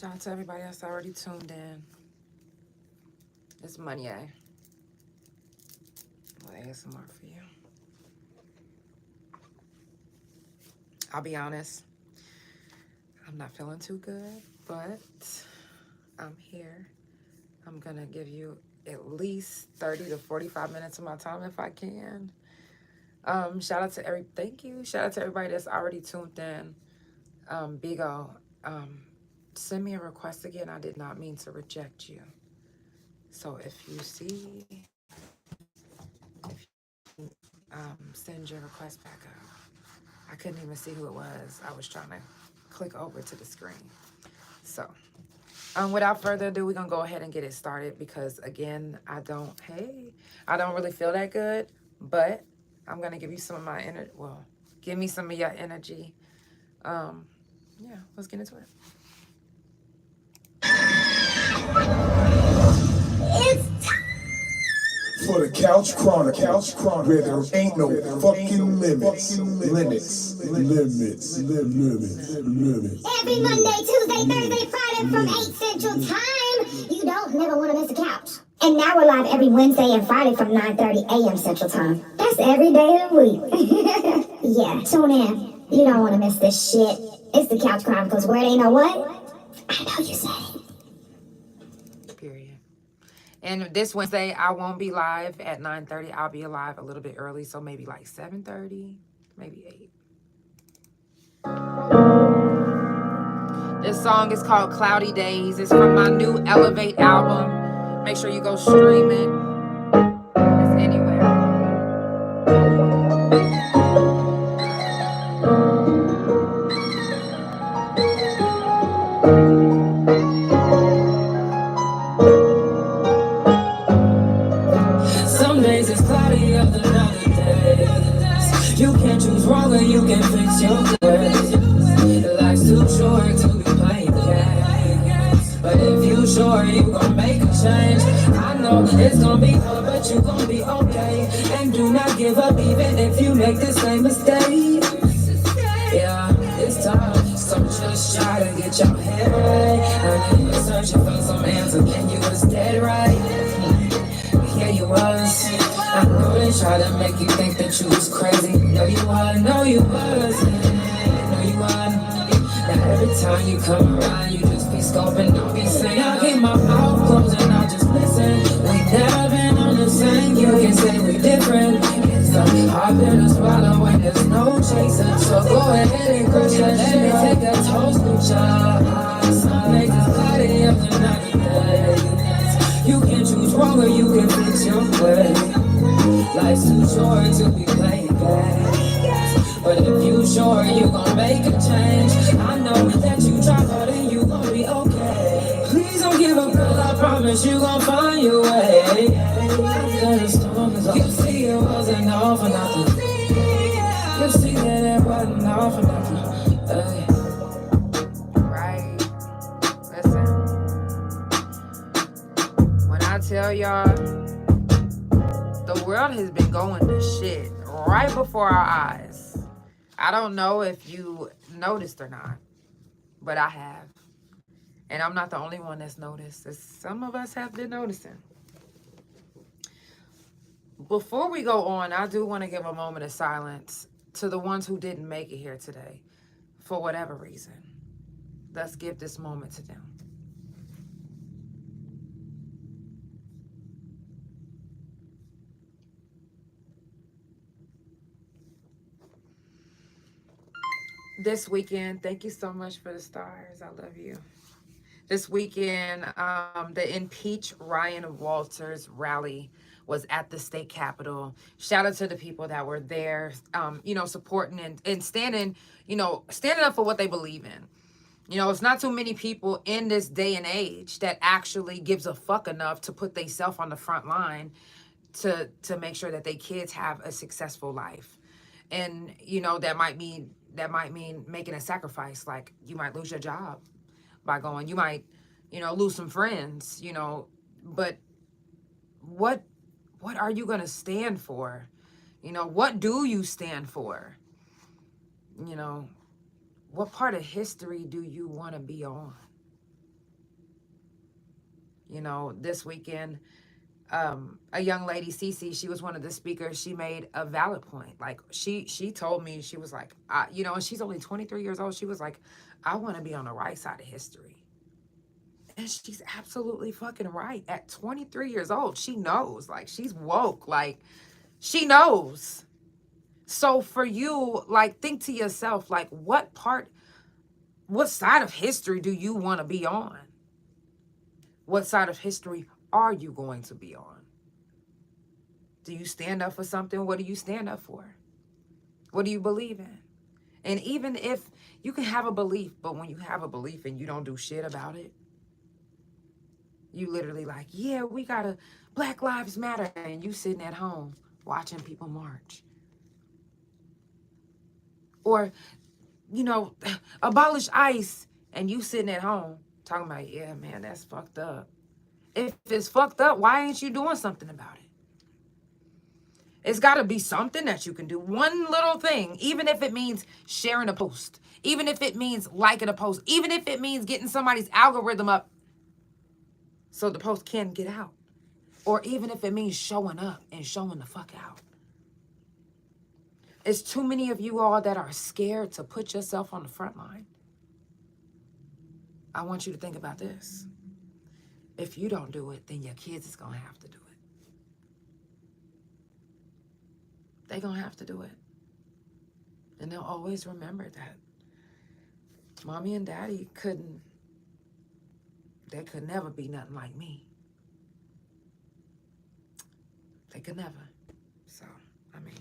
Shout out to everybody that's already tuned in. It's Money. Well, ASMR for you. I'll be honest, I'm not feeling too good, but I'm here. I'm gonna give you at least 30 to 45 minutes of my time if I can. Shout out to thank you. Shout out to everybody that's already tuned in. Bigo, send me a request again. I did not mean to reject you. So if you send your request back up. I couldn't even see who it was. I was trying to click over to the screen. So, without further ado, we're going to go ahead and get it started because, again, I don't really feel that good, but I'm going to give you some of my energy. Well, give me some of your energy. Yeah, let's get into it. It's time for the Couch Chronicles, where there ain't no fucking limits. Every Monday, Tuesday, Thursday, Friday from 8 Central Time. You don't never want to miss a couch. And now we're live every Wednesday and Friday from 9:30 a.m. Central Time. That's every day of the week. Yeah, tune in. You don't want to miss this shit. It's the Couch Chronicles, where they know what? I know you said it. Period. And this Wednesday, I won't be live at 9:30. I'll be live a little bit early, so maybe like 7:30, maybe 8. This song is called Cloudy Days. It's from my new Elevate album. Make sure you go stream it. It's anywhere. Some days it's cloudy, other days you can't choose wrong or you can fix your ways. Life's too short to be playing games, but if you sure you gon' make a change, I know it's gon' be hard, but you gon' be okay. And do not give up even if you make the same mistake. Yeah, it's time, so just try to get your head right. I know you're searching for some answers and you was dead right. Yeah, you was. I know they try to make you think that you was crazy. No, you was. No, you was. No, you was. Now every time you come around, you just be scoping, don't be saying. I keep my mouth closed and I just listen. We never been on the same. You can say we different. It's a hop in a swallow when there's no chaser. So go ahead and crush that shit. Let me take a toast with y'all. Some days it's cloudy, other days you can choose wrong or you can fix your way. Life's too short to be playing games, but if you sure you gon' make a change, I know that you try hard and you gon' be okay. Please don't give up, girl, I promise you gon' find your way. The storm is over. You see it wasn't all for nothing. You see that it wasn't all for nothing. Right. Listen. When I tell y'all, the world has been going to shit right before our eyes. I don't know if you noticed or not, but I have. And I'm not the only one that's noticed. Some of us have been noticing. Before we go on, I do want to give a moment of silence to the ones who didn't make it here today, for whatever reason. Let's give this moment to them. This weekend, thank you so much for the stars. I love you. This weekend, the Impeach Ryan Walters rally was at the state capitol. Shout out to the people that were there, supporting and standing up for what they believe in. You know, it's not too many people in this day and age that actually gives a fuck enough to put themselves on the front line to make sure that their kids have a successful life. And, that might mean making a sacrifice. Like, you might lose your job by going. You might, lose some friends, but what are you going to stand for? What do you stand for? What part of history do you want to be on? You know, this weekend, a young lady, Cece, she was one of the speakers. She made a valid point. Like she told me, she was like, and she's only 23 years old. She was like, I want to be on the right side of history. And she's absolutely fucking right. At 23 years old, she knows. Like, she's woke. Like, she knows. So for you, like, think to yourself, like, what side of history do you want to be on? What side of history are you going to be on? Do you stand up for something? What do you stand up for? What do you believe in? And even if you can have a belief, but when you have a belief and you don't do shit about it, you literally like, yeah, we gotta, Black Lives Matter, and you sitting at home watching people march. Or, abolish ICE, and you sitting at home talking about, yeah, man, that's fucked up. If it's fucked up, why ain't you doing something about it? It's got to be something that you can do. One little thing, even if it means sharing a post, even if it means liking a post, even if it means getting somebody's algorithm up so the post can get out. Or even if it means showing up and showing the fuck out. It's too many of you all that are scared to put yourself on the front line. I want you to think about this. If you don't do it, then your kids is going to have to do it. They're going to have to do it. And they'll always remember that mommy and daddy they could never be nothing like me. They could never. So, I mean,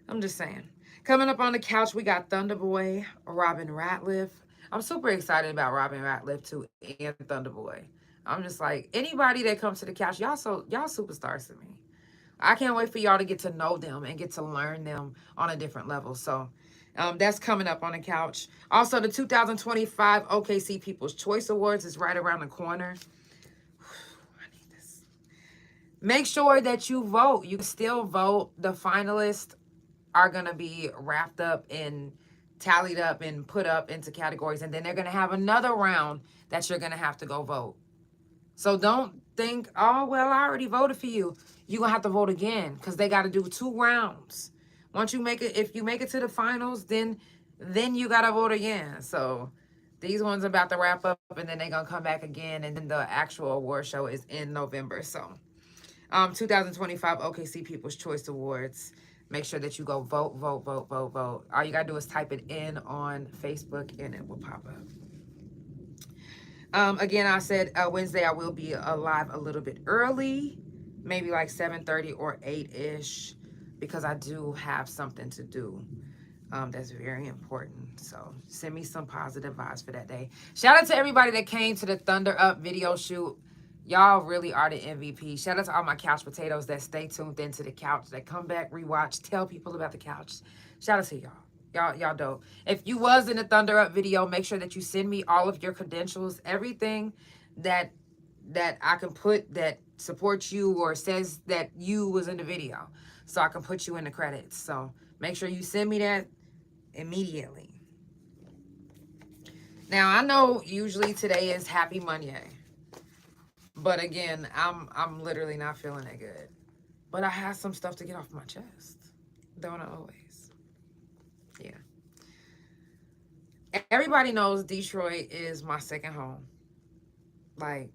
I'm just saying. Coming up on the couch, we got Thunderboy, Robin Ratliff. I'm super excited about Robin Ratliff too, and Thunderboy. I'm just like, anybody that comes to the couch, y'all superstars to me. I can't wait for y'all to get to know them and get to learn them on a different level. So that's coming up on the couch. Also, the 2025 OKC People's Choice Awards is right around the corner. I need this. Make sure that you vote. You can still vote. The finalists are going to be wrapped up and tallied up and put up into categories. And then they're going to have another round that you're going to have to go vote. So don't think, oh, well, I already voted for you. You're going to have to vote again because they got to do 2 rounds. Once you make it, if you make it to the finals, then you got to vote again. So these ones are about to wrap up, and then they're going to come back again. And then the actual award show is in November. So 2025 OKC People's Choice Awards. Make sure that you go vote, vote, vote, vote, vote. All you got to do is type it in on Facebook, and it will pop up. Again, I said Wednesday I will be live a little bit early, maybe like 7:30 or 8-ish, because I do have something to do that's very important. So send me some positive vibes for that day. Shout out to everybody that came to the Thunder Up video shoot. Y'all really are the MVP. Shout out to all my couch potatoes that stay tuned into the couch, that come back, rewatch, tell people about the couch. Shout out to y'all. Y'all dope. If you was in the Thunder Up video, make sure that you send me all of your credentials, everything that I can put that supports you or says that you was in the video, so I can put you in the credits. So make sure you send me that immediately. Now, I know usually today is Happy Monday, but again, I'm literally not feeling that good. But I have some stuff to get off my chest. Don't I always? Yeah. Everybody knows Detroit is my second home. Like,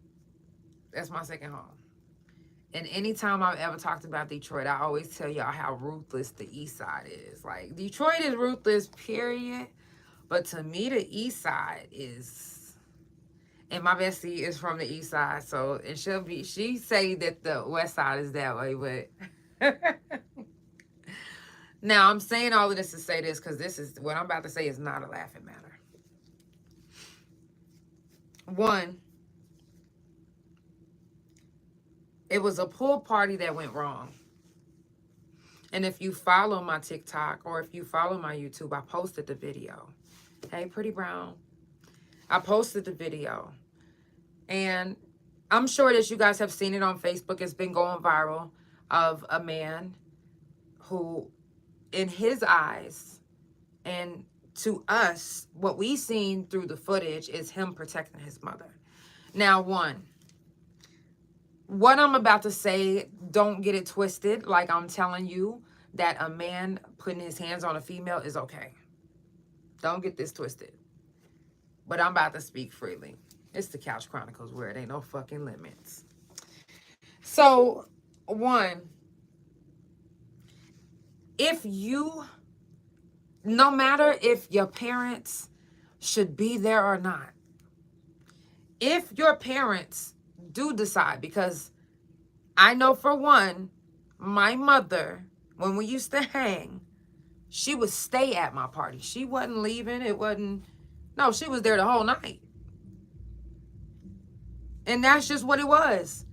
that's my second home. And anytime I've ever talked about Detroit, I always tell y'all how ruthless the East Side is. Like, Detroit is ruthless, period. But to me, the East Side is... And my bestie is from the East Side, so it should be... She say that the West Side is that way, but... Now, I'm saying all of this to say this, because this is... What I'm about to say is not a laughing matter. One... It was a pool party that went wrong. And if you follow my TikTok or if you follow my YouTube, I posted the video. Hey, Pretty Brown. I posted the video. And I'm sure that you guys have seen it on Facebook. It's been going viral, of a man who, in his eyes, and to us, what we've seen through the footage is him protecting his mother. Now, what I'm about to say, don't get it twisted. Like I'm telling you that a man putting his hands on a female is okay. Don't get this twisted. But I'm about to speak freely. It's the Couch Chronicles where it ain't no fucking limits. So, no matter if your parents should be there or not, if your parents do decide, because I know for one, my mother, when we used to hang, she would stay at my party. She wasn't leaving. She was there the whole night. And that's just what it was.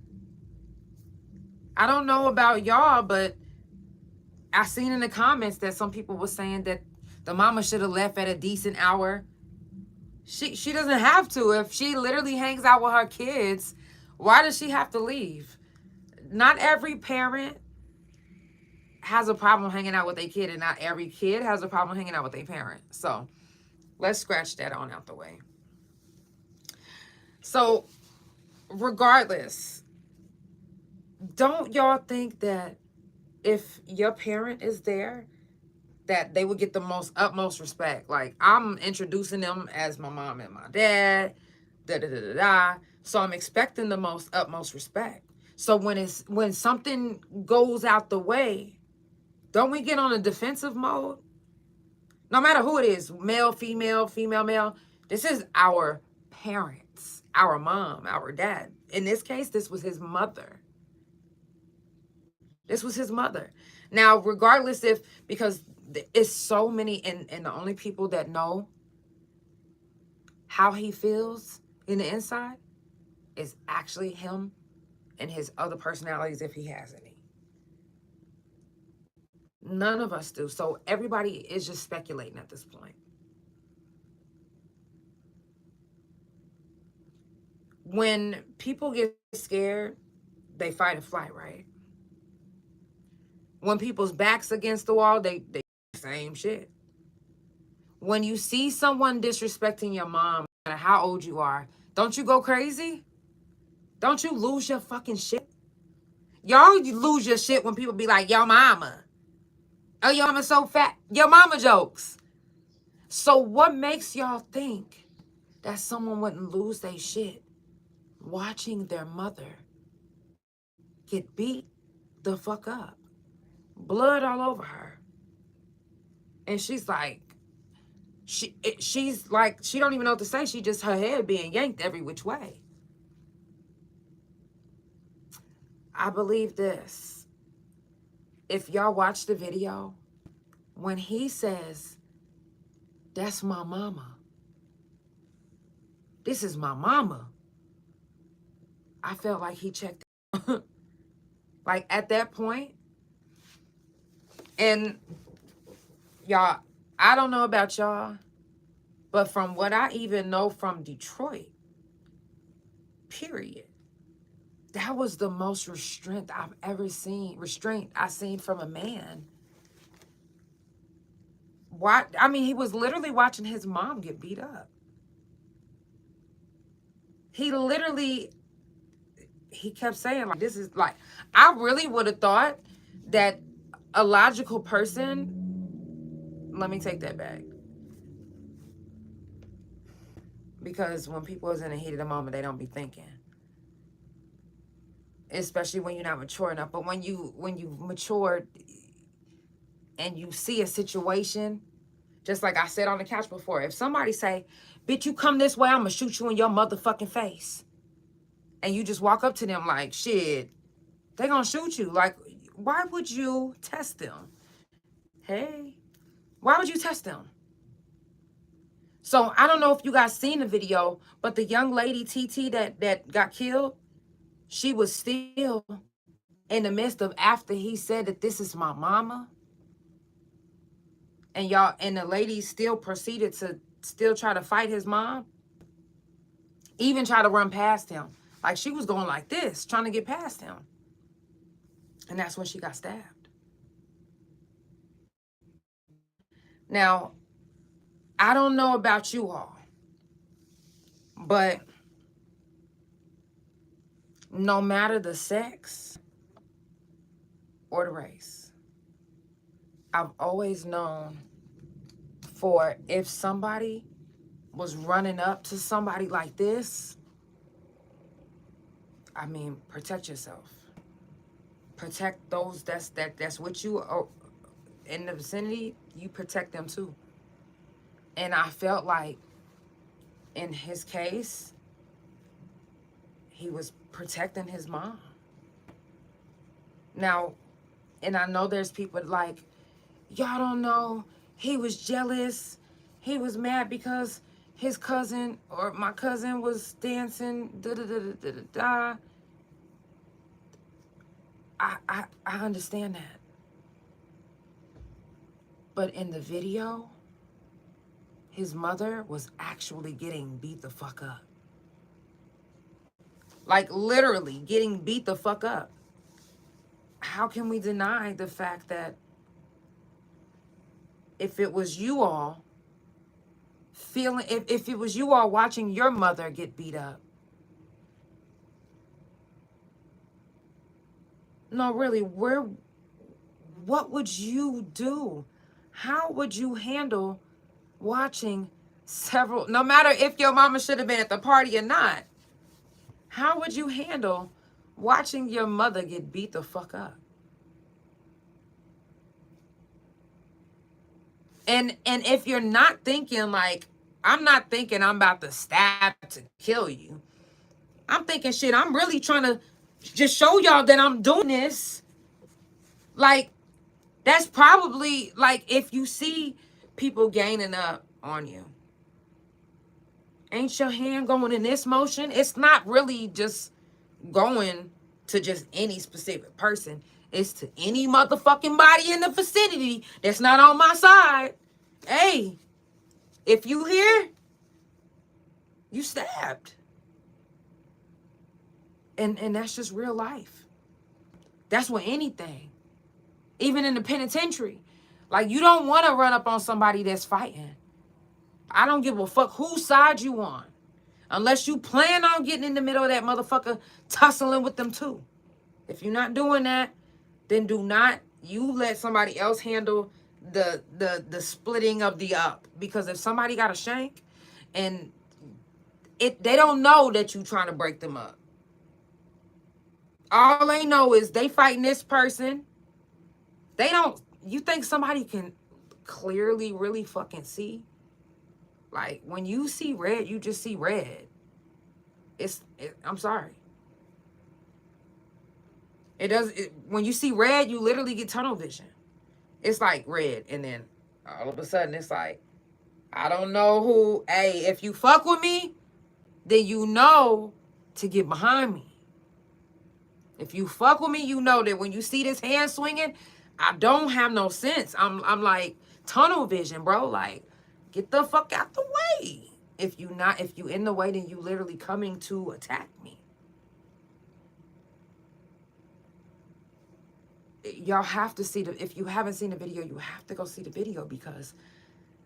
I don't know about y'all, but I seen in the comments that some people were saying that the mama should have left at a decent hour. She doesn't have to. If she literally hangs out with her kids, why does she have to leave? Not every parent has a problem hanging out with their kid, and not every kid has a problem hanging out with their parent. So let's scratch that on out the way. So regardless, don't y'all think that if your parent is there, that they would get the utmost respect? Like, I'm introducing them as my mom and my dad, so I'm expecting the utmost respect. So when something goes out the way, don't we get on a defensive mode? No matter who it is, male, female, male, this is our parents, our mom, our dad. In this case, this was his mother. This was his mother. Now, regardless because it's so many, and the only people that know how he feels in the inside is actually him and his other personalities, if he has any. None of us do. So everybody is just speculating at this point. When people get scared, they fight or flight, right? When people's backs against the wall, they same shit. When you see someone disrespecting your mom, no matter how old you are, don't you go crazy? Don't you lose your fucking shit? Y'all lose your shit when people be like, yo mama. Oh, your mama's so fat. Your mama jokes. So what makes y'all think that someone wouldn't lose their shit watching their mother get beat the fuck up? Blood all over her. And she's like, she's like, she don't even know what to say. She just, her head being yanked every which way. I believe this. If y'all watch the video, when he says, that's my mama. This is my mama. I felt like he checked. Like at that point. And y'all, I don't know about y'all, but from what I even know from Detroit, period, that was the most restraint I've ever seen. Restraint I seen from a man. I mean, he was literally watching his mom get beat up. He kept saying, like, this is like, I really would have thought that a logical person, let me take that back. Because when people is in the heat of the moment, they don't be thinking. Especially when you're not mature enough. But when you've matured and you see a situation, just like I said on the couch before, if somebody say, bitch, you come this way, I'm gonna shoot you in your motherfucking face. And you just walk up to them like, shit, they gonna shoot you. Like, why would you test them? Hey, why would you test them? So I don't know if you guys seen the video, but the young lady, TT, that got killed, she was still in the midst of, after he said that this is my mama. And y'all, and the lady still proceeded to still try to fight his mom. Even try to run past him. Like she was going like this, trying to get past him. And that's when she got stabbed. Now, I don't know about you all, but no matter the sex or the race, I've always known for if somebody was running up to somebody like this, I mean, protect yourself. Protect those that's with you in the vicinity. You protect them too. And I felt like in his case, he was protecting his mom. Now, and I know there's people like, y'all don't know, he was jealous. He was mad because his cousin or my cousin was dancing, da-da-da-da-da-da. I understand that. But in the video, his mother was actually getting beat the fuck up. Like literally getting beat the fuck up. How can we deny the fact that if it was you all feeling, if it was you all watching your mother get beat up? No, really, what would you do? How would you handle watching several, no matter if your mama should have been at the party or not, how would you handle watching your mother get beat the fuck up? And if you're not thinking like, I'm not thinking I'm about to stab to kill you. I'm thinking, shit, I'm really trying to just show y'all that I'm doing this. Like, that's probably, like, if you see people gaining up on you, ain't your hand going in this motion? It's not really just going to just any specific person. It's to any motherfucking body in the vicinity that's not on my side. Hey, if you here, you stabbed. And that's just real life. That's with anything. Even in the penitentiary. Like, you don't want to run up on somebody that's fighting. I don't give a fuck whose side you on. Unless you plan on getting in the middle of that motherfucker tussling with them too. If you're not doing that, then do not you let somebody else handle the splitting of the up. Because if somebody got a shank and they don't know that you trying to break them up. All they know is they fighting this person. They don't, you think somebody can clearly really fucking see? Like, when you see red, you just see red. I'm sorry. When you see red, you literally get tunnel vision. It's like red, and then all of a sudden it's like, I don't know who, hey, if you fuck with me, then you know to get behind me. If you fuck with me, you know that when you see this hand swinging, I don't have no sense. I'm like tunnel vision, bro. Like, get the fuck out the way. If you in the way, then you literally coming to attack me. Y'all have to see if you haven't seen the video, you have to go see the video, because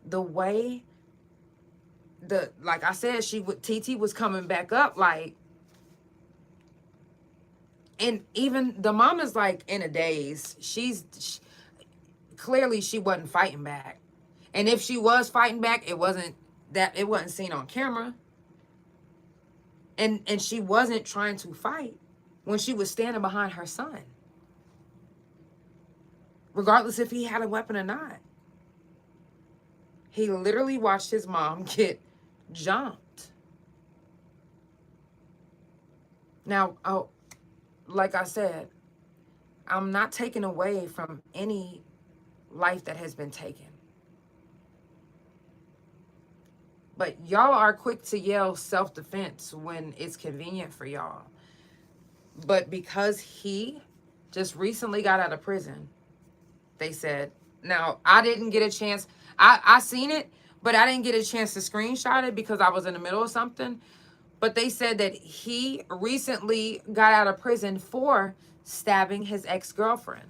the way like I said, TT was coming back up, like, and even the mom is like in a daze. Clearly she wasn't fighting back. And if she was fighting back, it wasn't seen on camera. And she wasn't trying to fight when she was standing behind her son. Regardless if he had a weapon or not. He literally watched his mom get jumped. Now, like I said, I'm not taking away from any life that has been taken. But y'all are quick to yell self-defense when it's convenient for y'all. But because he just recently got out of prison, they said, now I didn't get a chance. I seen it, but I didn't get a chance to screenshot it because I was in the middle of something. But they said that he recently got out of prison for stabbing his ex-girlfriend.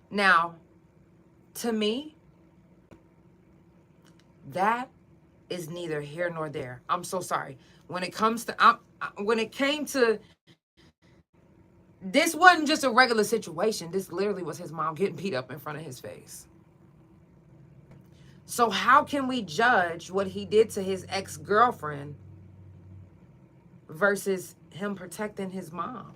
Now, to me, that is neither here nor there. I'm so sorry. When it comes to, when it came to, this wasn't just a regular situation. This literally was his mom getting beat up in front of his face. So how can we judge what he did to his ex-girlfriend versus him protecting his mom?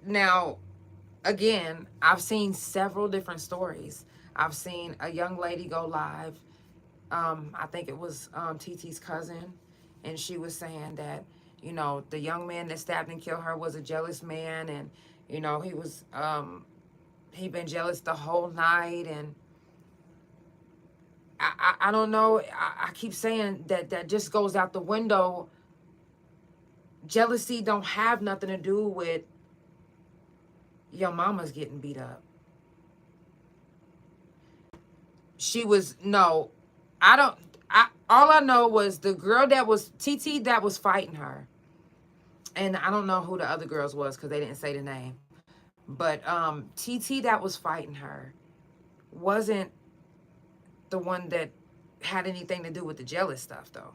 Now, again, I've seen several different stories. I've seen a young lady go live. I think it was TT's cousin, and she was saying that, you know, the young man that stabbed and killed her was a jealous man, and, you know, he was, he'd been jealous the whole night, and I don't know, I keep saying that just goes out the window. Jealousy don't have nothing to do with your mama's getting beat up. She was, no, all I know was the girl that was, TT, that was fighting her. And I don't know who the other girls was because they didn't say the name. But TT that was fighting her wasn't the one that had anything to do with the jealous stuff, though.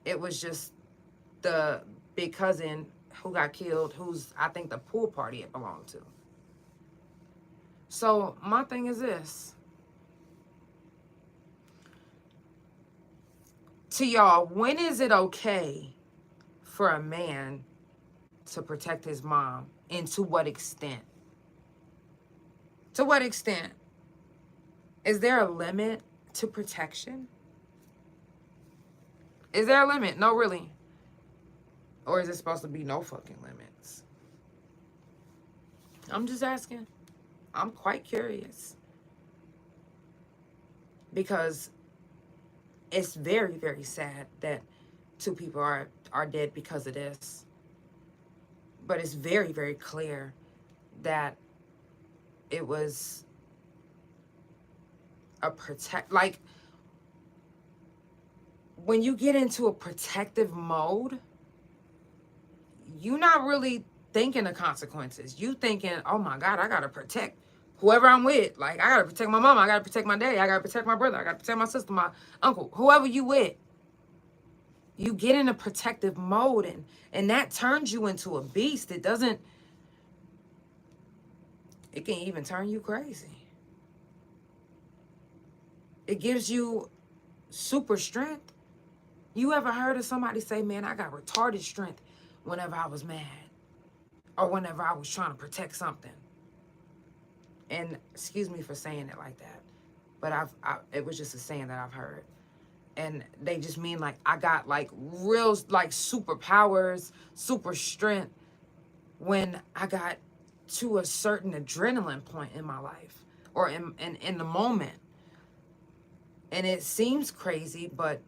It was just the big cousin who got killed, who's, I think, the pool party it belonged to. So my thing is this. To y'all, when is it okay for a man to protect his mom, and to what extent? To what extent? Is there a limit to protection? Is there a limit? No, really. Or is it supposed to be no fucking limits? I'm just asking. I'm quite curious. Because it's very, very sad that 2 people are dead because of this. But it's very, very clear that it was a like, when you get into a protective mode, you're not really thinking of consequences. You thinking, oh my God, I gotta protect whoever I'm with. Like, I gotta protect my mama, I gotta protect my daddy, I gotta protect my brother, I gotta protect my sister, my uncle, whoever you with. You get in a protective mode, and that turns you into a beast. It doesn't, it can even turn you crazy. It gives you super strength. You ever heard of somebody say, man, I got retarded strength whenever I was mad, or whenever I was trying to protect something? And excuse me for saying it like that, but it was just a saying that I've heard. And they just mean like, I got like real, like superpowers, super strength when I got to a certain adrenaline point in my life, or in the moment. And it seems crazy, but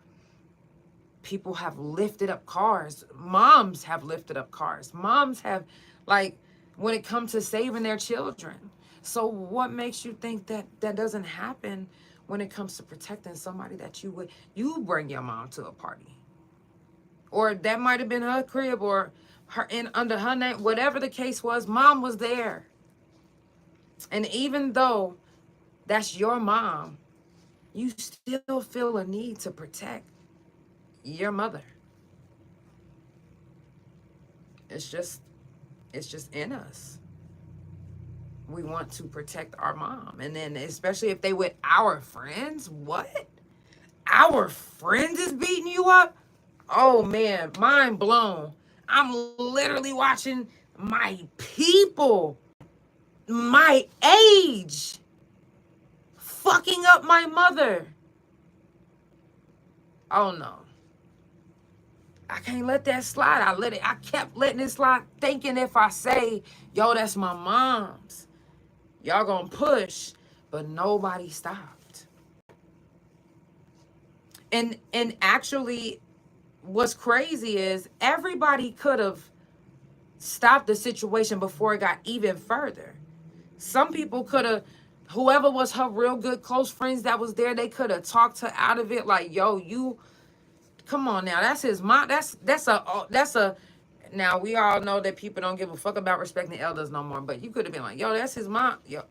people have lifted up cars. Moms have lifted up cars. Moms have, like, when it comes to saving their children. So what makes you think that that doesn't happen when it comes to protecting somebody that you bring your mom to a party? Or that might have been her crib, or her under her name, whatever the case was, mom was there. And even though that's your mom, you still feel a need to protect your mother. It's just in us. We want to protect our mom. And then especially if they with our friends. What? Our friends is beating you up? Oh man, mind blown. I'm literally watching my people, my age, fucking up my mother. Oh no. I can't let that slide. I kept letting it slide, thinking if I say, yo, that's my mom's, y'all gonna push, but nobody stopped. And actually, what's crazy is everybody could have stopped the situation before it got even further. Some people could have, whoever was her real good close friends that was there, they could have talked her out of it. Like, yo, you, come on now, that's his mom. That's a. Now we all know that people don't give a fuck about respecting elders no more. But you could have been like, yo, that's his mom. Yo,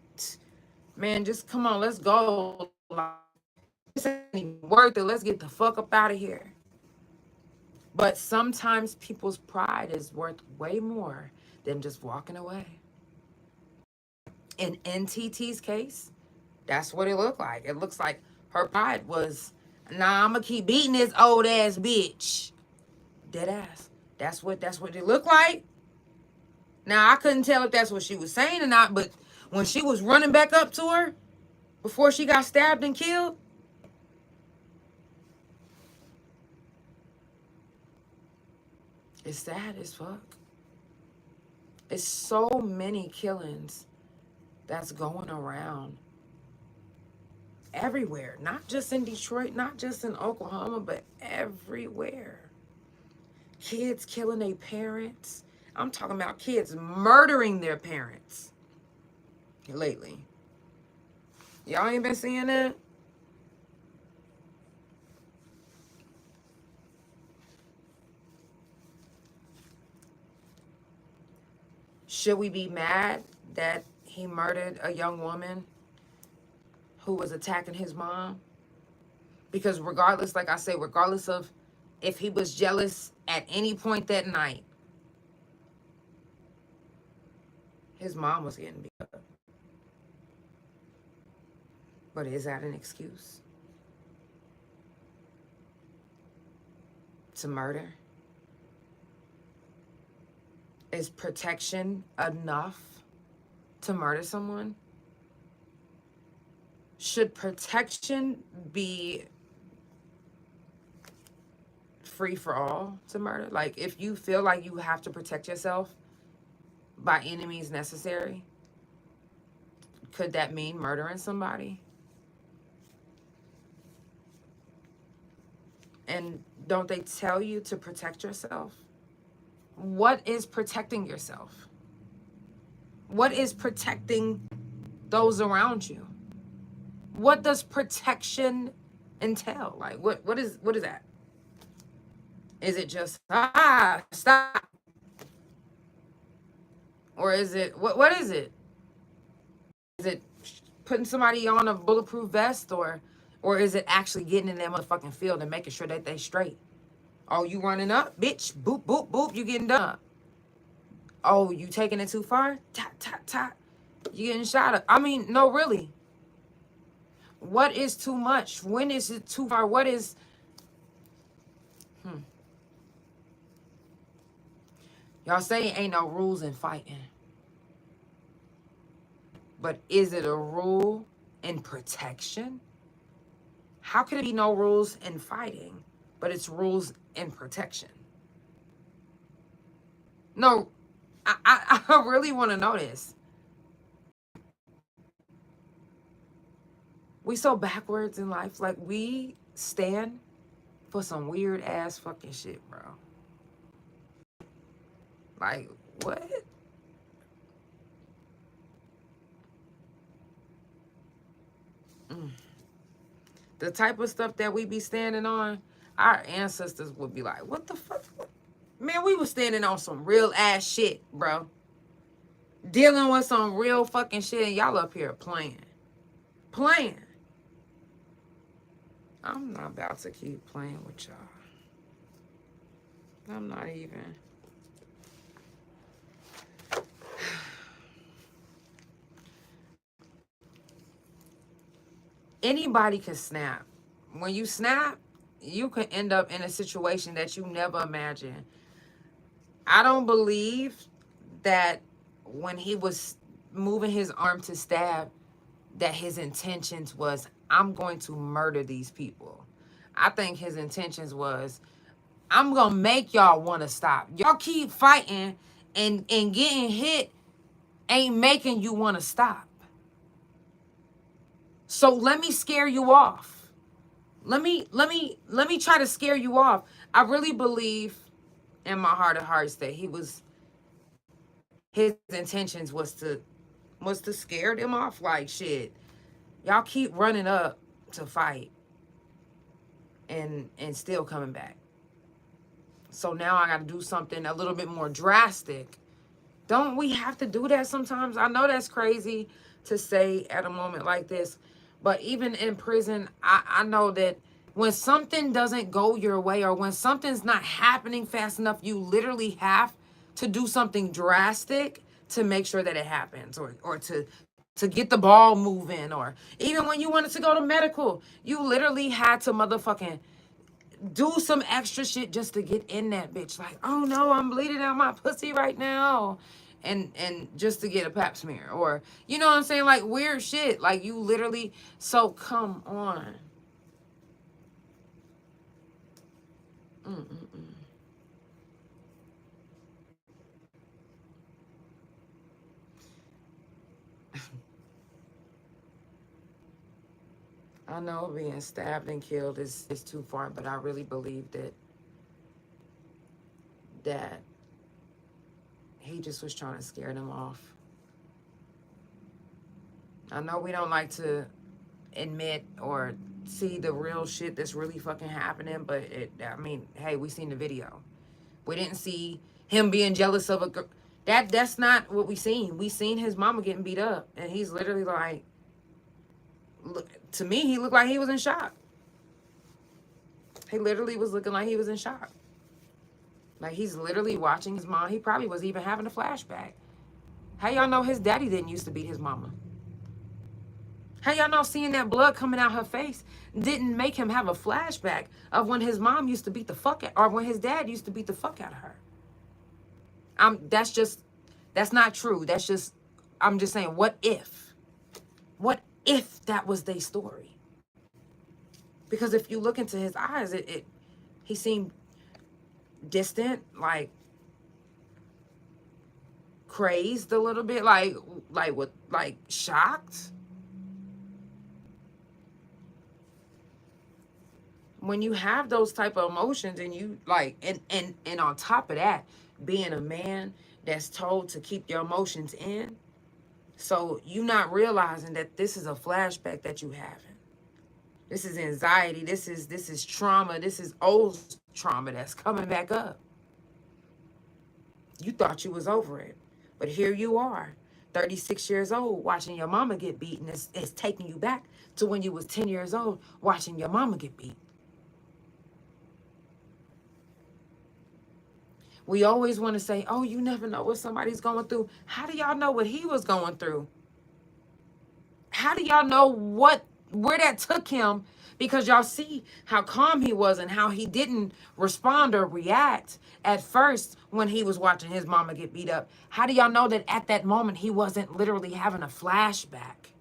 Man, just come on, let's go. Like, this ain't even worth it. Let's get the fuck up out of here. But sometimes people's pride is worth way more than just walking away. In NTT's case, that's what it looked like. It looks like her pride was, nah, I'm gonna keep beating this old ass bitch. Dead ass. That's what it looked like. Now, I couldn't tell if that's what she was saying or not, but when she was running back up to her before she got stabbed and killed, it's sad as fuck. It's so many killings that's going around everywhere, not just in Detroit, not just in Oklahoma, but everywhere. Kids killing their parents. I'm talking about kids murdering their parents lately. Y'all ain't been seeing that? Should we be mad that he murdered a young woman who was attacking his mom? Because regardless, like I said, regardless of if he was jealous at any point that night, his mom was getting beat up. But is that an excuse to murder? Is protection enough to murder someone? Should protection be free for all to murder? Like, if you feel like you have to protect yourself by any means necessary, could that mean murdering somebody? And don't they tell you to protect yourself? What is protecting yourself? What is protecting those around you? What does protection entail? Like, what is that? Is it just stop? Or is it what is it? Is it putting somebody on a bulletproof vest, or is it actually getting in that motherfucking field and making sure that they straight? Oh, you running up, bitch? Boop, boop, boop. You getting done. Oh, you taking it too far? Tap, tap, tap. You getting shot up. I mean, no, really. What is too much? When is it too far? What is... Y'all say ain't no rules in fighting. But is it a rule in protection? How could it be no rules in fighting, but it's rules in protection? No, I really want to know this. We so backwards in life. Like, we stand for some weird ass fucking shit, bro. Like, what? The type of stuff that we be standing on, our ancestors would be like, what the fuck? Man, we was standing on some real ass shit, bro. Dealing with some real fucking shit, and y'all up here playing. Playing. I'm not about to keep playing with y'all. I'm not even. Anybody can snap. When you snap, you can end up in a situation that you never imagined. I don't believe that when he was moving his arm to stab, that his intentions was, I'm going to murder these people. I think his intentions was, I'm going to make y'all want to stop. Y'all keep fighting and getting hit ain't making you want to stop. So let me scare you off. Let me try to scare you off. I really believe in my heart of hearts that his intentions was to scare them off. Like, shit, y'all keep running up to fight and still coming back. So now I got to do something a little bit more drastic. Don't we have to do that sometimes? I know that's crazy, to say at a moment like this. But even in prison, I know that when something doesn't go your way, or when something's not happening fast enough, you literally have to do something drastic to make sure that it happens, or to get the ball moving. Or even when you wanted to go to medical, you literally had to motherfucking do some extra shit just to get in that bitch. Like, oh no, I'm bleeding out my pussy right now. And just to get a pap smear, or, you know what I'm saying? Like, weird shit. Like, you literally, so come on. I know being stabbed and killed is too far, but I really believe that he just was trying to scare them off. I know we don't like to admit or see the real shit that's really fucking happening, but I mean, hey, we seen the video. We didn't see him being jealous of a girl. That's not what we seen. We seen his mama getting beat up, and he's literally like, look, to me, he looked like he was in shock. He literally was looking like he was in shock. Like, he's literally watching his mom. He probably was even having a flashback. How y'all know his daddy didn't used to beat his mama? How y'all know seeing that blood coming out her face didn't make him have a flashback of when his mom used to beat the fuck out, or when his dad used to beat the fuck out of her? That's not true. I'm just saying, what if? What if that was their story? Because if you look into his eyes, he seemed distant, like crazed a little bit, like shocked. When you have those type of emotions, and you like, and on top of that, being a man that's told to keep your emotions in, so you not realizing that this is a flashback that you having. This is anxiety. This is trauma. This is old trauma that's coming back up. You thought you was over it, but here you are, 36 years old, watching your mama get beaten. It's taking you back to when you was 10 years old, watching your mama get beat. We always want to say, oh, you never know what somebody's going through. How do y'all know what he was going through? How do y'all know where that took him? Because y'all see how calm he was and how he didn't respond or react at first when he was watching his mama get beat up. How do y'all know that at that moment he wasn't literally having a flashback?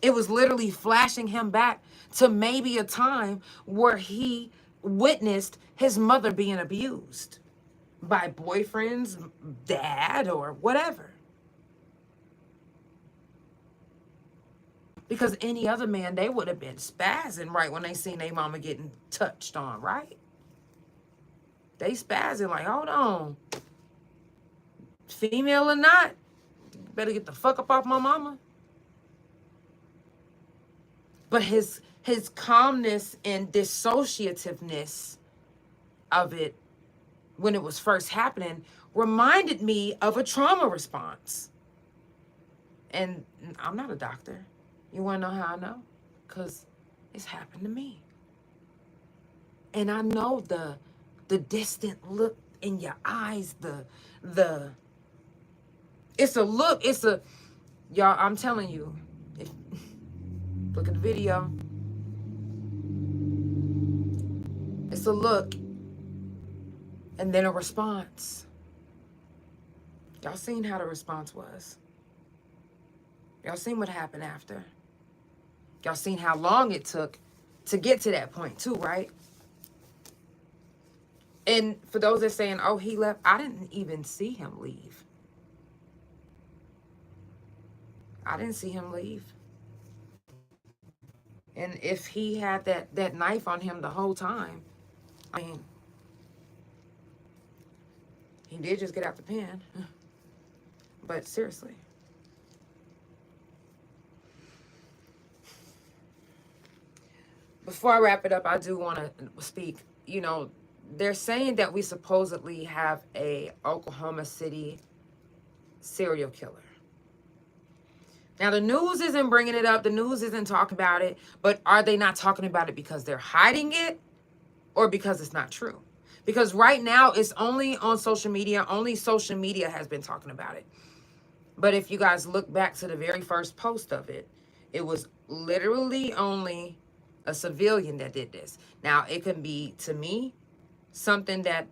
It was literally flashing him back to maybe a time where he witnessed his mother being abused by boyfriend's dad or whatever. Because any other man, they would have been spazzing right when they seen their mama getting touched on, right? They spazzing like, hold on. Female or not, you better get the fuck up off my mama. But his calmness and dissociativeness of it when it was first happening reminded me of a trauma response. And I'm not a doctor. You want to know how I know? Because it's happened to me. And I know the distant look in your eyes, it's a look, y'all, I'm telling you, look at the video. It's a look and then a response. Y'all seen how the response was. Y'all seen what happened after. Y'all seen how long it took to get to that point too, right? And for those that saying, oh, he left, I didn't even see him leave. I didn't see him leave. And if he had that knife on him the whole time, I mean, he did just get out the pen. But seriously. Before I wrap it up, I do want to speak. You know, they're saying that we supposedly have a Oklahoma City serial killer. Now, the news isn't bringing it up. The news isn't talking about it. But are they not talking about it because they're hiding it or because it's not true? Because right now, it's only on social media. Only social media has been talking about it. But if you guys look back to the very first post of it, it was literally only a civilian that did this. Now, it can be, to me, something that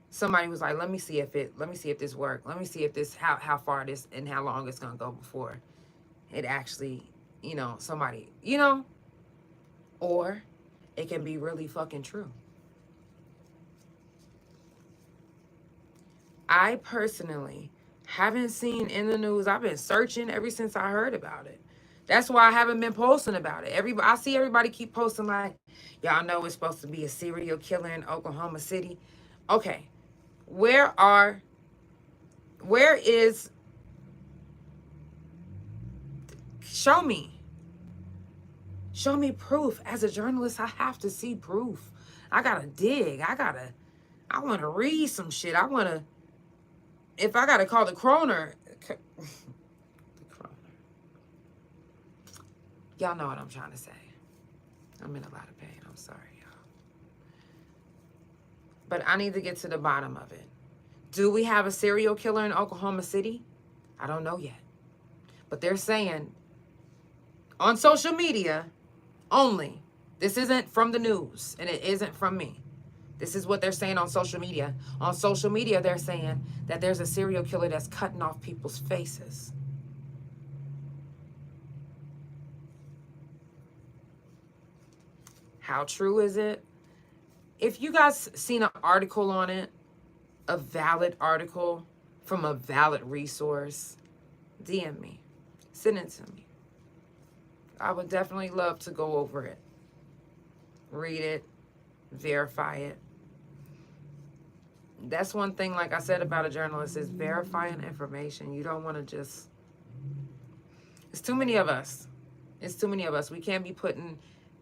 somebody was like, let me see if this worked. Let me see if this, how far this and how long it's going to go before it actually, somebody, or it can be really fucking true. I personally haven't seen in the news. I've been searching ever since I heard about it. That's why I haven't been posting about it. I see everybody keep posting like, y'all know it's supposed to be a serial killer in Oklahoma City. Okay. Where is, show me proof. As a journalist, I have to see proof. I gotta dig. I want to read some shit. If I gotta call the coroner, y'all know what I'm trying to say. I'm in a lot of pain. I'm sorry, y'all. But I need to get to the bottom of it. Do we have a serial killer in Oklahoma City? I don't know yet. But they're saying on social media only. This isn't from the news, and it isn't from me. This is what they're saying on social media. On social media, they're saying that there's a serial killer that's cutting off people's faces. How true is it? If you guys seen an article on it, a valid article from a valid resource, DM me. Send it to me. I would definitely love to go over it. Read it. Verify it. That's one thing, like I said, about a journalist is verifying information. You don't want to just... It's too many of us. It's too many of us. We can't be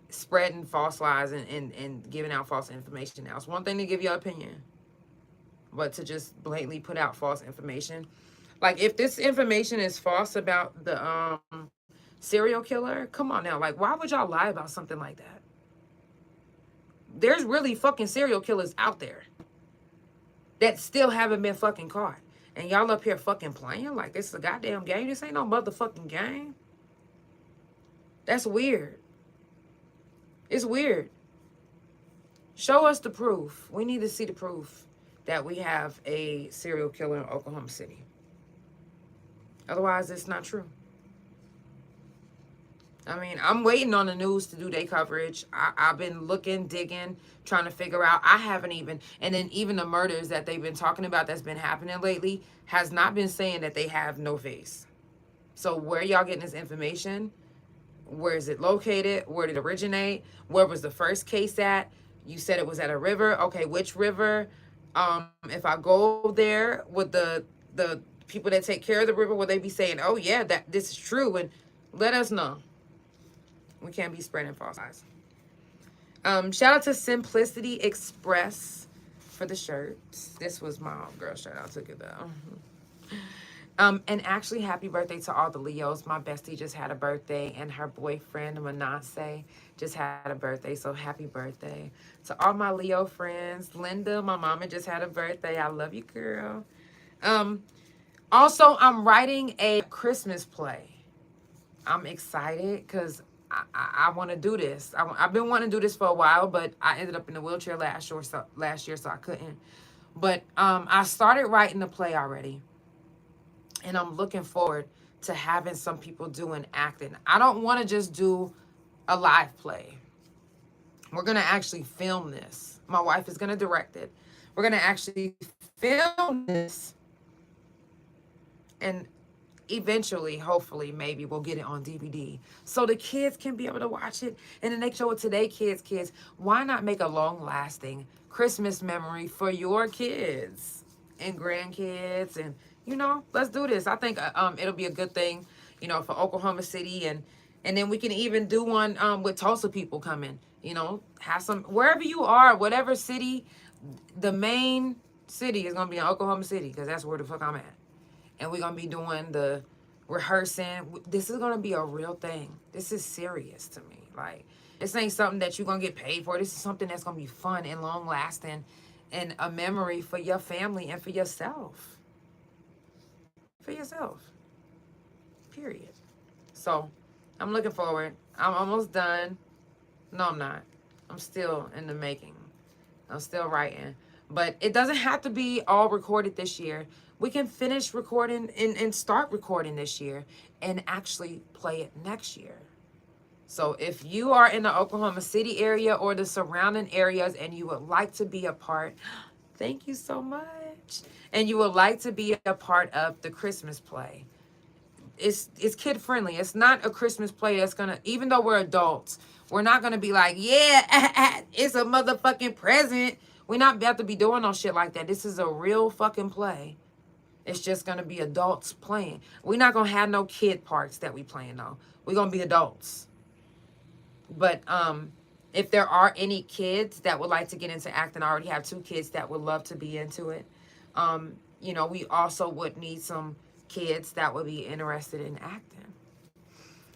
spreading false lies and giving out false information. Now, it's one thing to give your opinion, but to just blatantly put out false information. Like, if this information is false about the serial killer, come on now. Like, why would y'all lie about something like that? There's really fucking serial killers out there that still haven't been fucking caught. And y'all up here fucking playing like this is a goddamn game. This ain't no motherfucking game. That's weird. It's weird. Show us the proof. We need to see the proof that we have a serial killer in Oklahoma City. Otherwise, it's not true. I mean, I'm waiting on the news to do their coverage. I've been looking, digging, trying to figure out. I haven't even, and then even the murders that they've been talking about that's been happening lately has not been saying that they have no face. So where y'all getting this information? Where is it located? Where did it originate? Where was the first case at? You said it was at a river. Okay, which river? If I go there, would the people that take care of the river, will they be saying, oh yeah, that this is true? And let us know. We can't be spreading false lies. Shout out to Simplicity Express for the shirts. This was my girl shirt. I took it though. And actually, happy birthday to all the Leos. My bestie just had a birthday, and her boyfriend, Manasseh, just had a birthday. So happy birthday to all my Leo friends. Linda, my mama, just had a birthday. I love you, girl. Also, I'm writing a Christmas play. I'm excited because I want to do this. I've been wanting to do this for a while, but I ended up in a wheelchair last year, so I couldn't. But I started writing the play already, and I'm looking forward to having some people doing acting. I don't want to just do a live play. We're going to actually film this. My wife is going to direct it. We're going to actually film this, and eventually, hopefully, maybe we'll get it on DVD so the kids can be able to watch it, and then they show it to their kids. Why not make a long-lasting Christmas memory for your kids and grandkids? And let's do this. I think it'll be a good thing, for Oklahoma City, and then we can even do one with Tulsa people coming. Have some, wherever you are, whatever city, the main city is gonna be in Oklahoma City because that's where the fuck I'm at. And we're going to be doing the rehearsing. This is going to be a real thing. This is serious to me. Like, this ain't something that you're going to get paid for. This is something that's going to be fun and long lasting and a memory for your family and for yourself. For yourself. Period. So, I'm looking forward. I'm almost done. No, I'm not. I'm still in the making. I'm still writing. But it doesn't have to be all recorded this year. We can finish recording and start recording this year and actually play it next year. So if you are in the Oklahoma City area or the surrounding areas and you would like to be a part, thank you so much. And you would like to be a part of the Christmas play. It's kid friendly. It's not a Christmas play that's gonna, even though we're adults, we're not gonna be like, yeah, it's a motherfucking present. We're not about to be doing no shit like that. This is a real fucking play. It's just gonna be adults playing. We're not gonna have no kid parts that we playing though. We're gonna be adults. But if there are any kids that would like to get into acting, I already have 2 kids that would love to be into it. You know, we also would need some kids that would be interested in acting.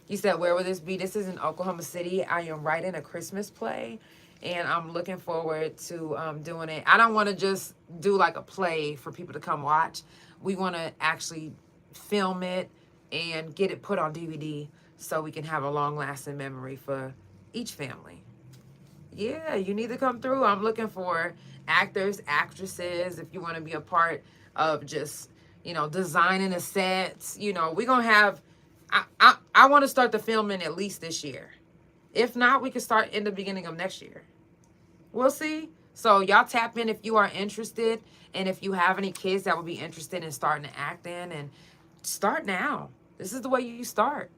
You said, where will this be? This is in Oklahoma City. I am writing a Christmas play, and I'm looking forward to doing it. I don't want to just do like a play for people to come watch. We want to actually film it and get it put on DVD so we can have a long-lasting memory for each family. Yeah, you need to come through. I'm looking for actors, actresses, if you want to be a part of just, you know, designing the sets. You know, we're going to have, I want to start the filming at least this year. If not, we can start in the beginning of next year. We'll see. So y'all tap in if you are interested, and if you have any kids that would be interested in starting to act in, and start now. This is the way you start.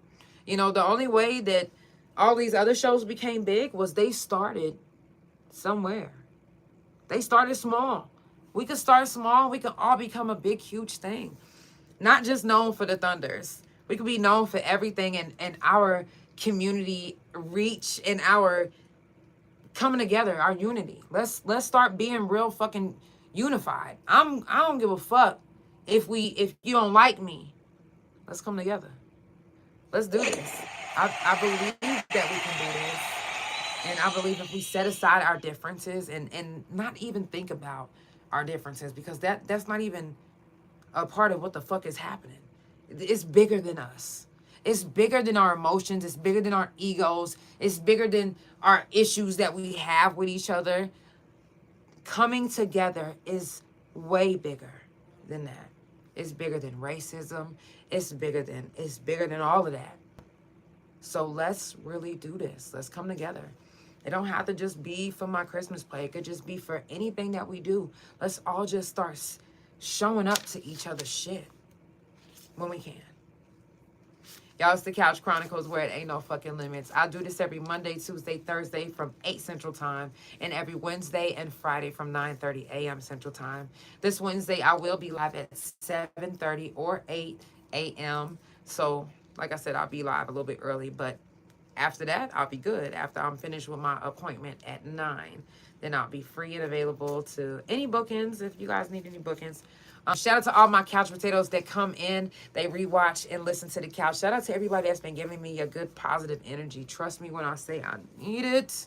You know, the only way that all these other shows became big was they started somewhere. They started small. We could start small. We could all become a big, huge thing. Not just known for the Thunders. We could be known for everything, and our community reach and our coming together, our unity. Let's start being real fucking unified. I don't give a fuck if you don't like me. Let's come together. Let's do this. I believe that we can do this. And I believe if we set aside our differences and not even think about our differences, because that's not even a part of what the fuck is happening. It's bigger than us. It's bigger than our emotions. It's bigger than our egos. It's bigger than our issues that we have with each other. Coming together is way bigger than that. It's bigger than racism. It's bigger than all of that. So let's really do this. Let's come together. It don't have to just be for my Christmas play. It could just be for anything that we do. Let's all just start showing up to each other's shit when we can. Y'all, it's the Couch Chronicles, where it ain't no fucking limits. I do this every Monday, Tuesday, Thursday from 8 Central Time, and every Wednesday and Friday from 9:30 a.m. Central Time. This Wednesday, I will be live at 7:30 or 8 a.m. So, like I said, I'll be live a little bit early, but after that, I'll be good. After I'm finished with my appointment at 9, then I'll be free and available to any bookings if you guys need any bookings. Shout out to all my couch potatoes that come in, they rewatch and listen to the couch. Shout out to everybody that's been giving me a good positive energy. Trust me when I say I need it,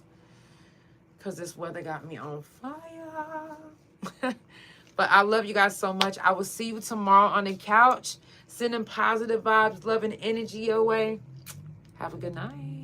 because this weather got me on fire. But I love you guys so much. I will see you tomorrow on the couch, sending positive vibes, love, and energy your way. Have a good night.